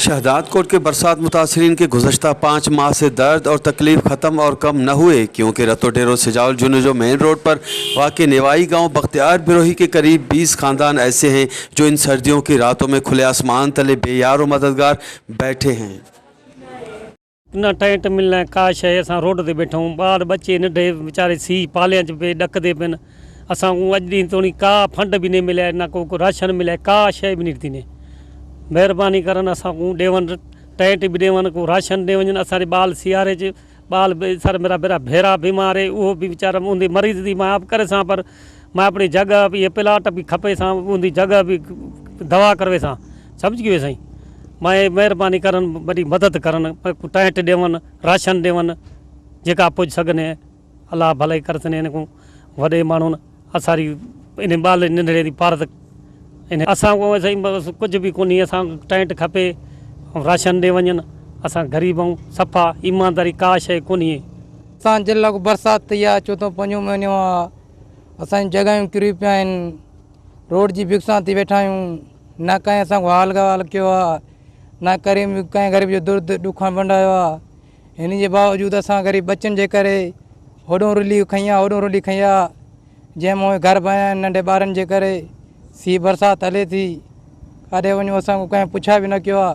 शहदादकोट के बरसात मुतासरीन के गुज़श्ता 5 माह से दर्द और तकलीफ ख़त्म और कम न हुए, क्योंकि रतो डेरो सिजाउल जुनूजो मेन रोड पर वाक़े नेवाई गांव बख्तियार बिरोही के करीब 20 ख़ानदान ऐसे हैं जो इन सर्दियों की रातों में खुले आसमान तले बेयार और मददगार बैठे हैं। न टेंट मिलना का शइ असां रोड ते वेठा आहियूं, ॿार बच्चे नंढे वीचारे सीउ पालियां च पे ॾकंदे पिन। असां अॼु ॾींहुं ताईं का फंड भी नहीं मिले, न को राशन मिले, का शइ भी नहीं थी। महिरबानी करनि असांखे ॾेवनि टेंट भी ॾेवनि, को राशन ॾे वञनि। असांजे ॿाल सियारे च ॿाल सर मेरा बेरा भेरा बीमार है, उहो भी वीचारा उनकी मरीज़ थी मां आप करे सां, पर मैं अपनी जगह भी ये प्लाट भी खपे सां, उनकी जगह भी दवा करवे सां, समझ गए साईं। मैं महिरबानी करनि बड़ी मदद करनि, टेंट ॾेवनि, राशन ॾेवनि, जेका पुॼ सघनि। अल्लाह भलाई करसनि इन को वॾे माण्हुनि असांजी इन ॿाल नंढड़े जी पारत इन असांखे साईं कुछ भी कोन्हे। असां टेंट खपे, राशन ॾे वञनि। असां ग़रीब आहियूं, सफ़ा ईमानदारी का शइ कोन्हे। असांजे लाइ बरसाति थी आहे, चोथों पंजो महीनो आहे, असांजी जॻहियूं किरी पिया आहिनि, रोड जी भिक्सां थी वेठा आहियूं, न कंहिं असांखो हाल गवाल कयो आहे, न करे कंहिं ग़रीब जो दुर्द ॾुखण वंडायो आहे। हिन जे बावजूदि असां ग़रीब बचनि जे करे होॾों रिलीफ खई आहे, होॾों रिलीफ खई आहे, जंहिं मों घर पिया आहिनि नंढे ॿारनि जे करे। सी बरसाति हले थी, काॾे वञो असांखो कंहिं पुछा बि न कयो आहे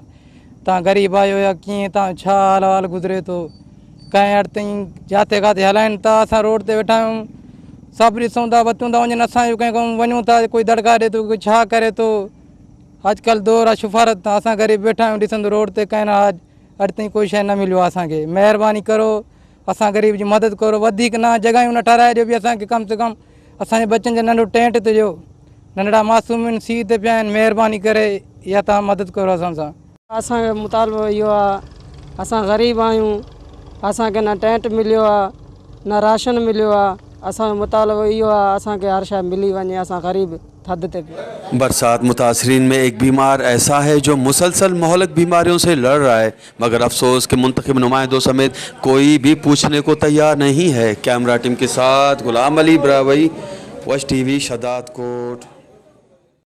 तव्हां ग़रीब आहियो या कीअं, तव्हां छा हाल वाल गुज़रे थो। कंहिं हट ताईं जिते किथे हलाइनि था, असां रोड ते वेठा आहियूं, सभु ॾिसूं था, वतूं था वञनि, असांजो कंहिं वञूं था, कोई दड़का ॾिए थो, कोई छा करे थो। अॼुकल्ह दौर आहे शुफ़ारत, असां ग़रीब वेठा आहियूं ॾिसंदो रोड ते, कंहिं न अॼु ताईं कोई शइ न मिलियो आहे असांखे। महिरबानी करो, असां ग़रीब जी मदद करो, वधीक न जॻहियूं न ठाराए ॾियो, बि असांखे कम से कम असांजे बच्चनि जो नंढो टेंट ते ॾियो। नंढड़ा मासूम आहिनि, सीउ ते पिया आहिनि, महिरबानी करे इहा तव्हां मदद करो असां सां। असांजो मुतालबो इहो आहे, असां ग़रीब आहियूं, असांखे न टेंट मिलियो आहे, न राशन मिलियो आहे। असांजो मुतालबो इहो आहे, असांखे हर शइ मिली वञे, असां ग़रीब थधि ते पिया। बरसात मुतासरीन में एक बीमार ऐसा है जो मुसलसल मोहलक बीमारियों से लड़ रहा है, मगर अफसोस के मुंतखब नुमाइंदों समेत कोई भी पूछने को तैयार नहीं है। कैमरा टीम के साथ गुलाम अली ब्रावई, वश टीवी, शहदादकोट।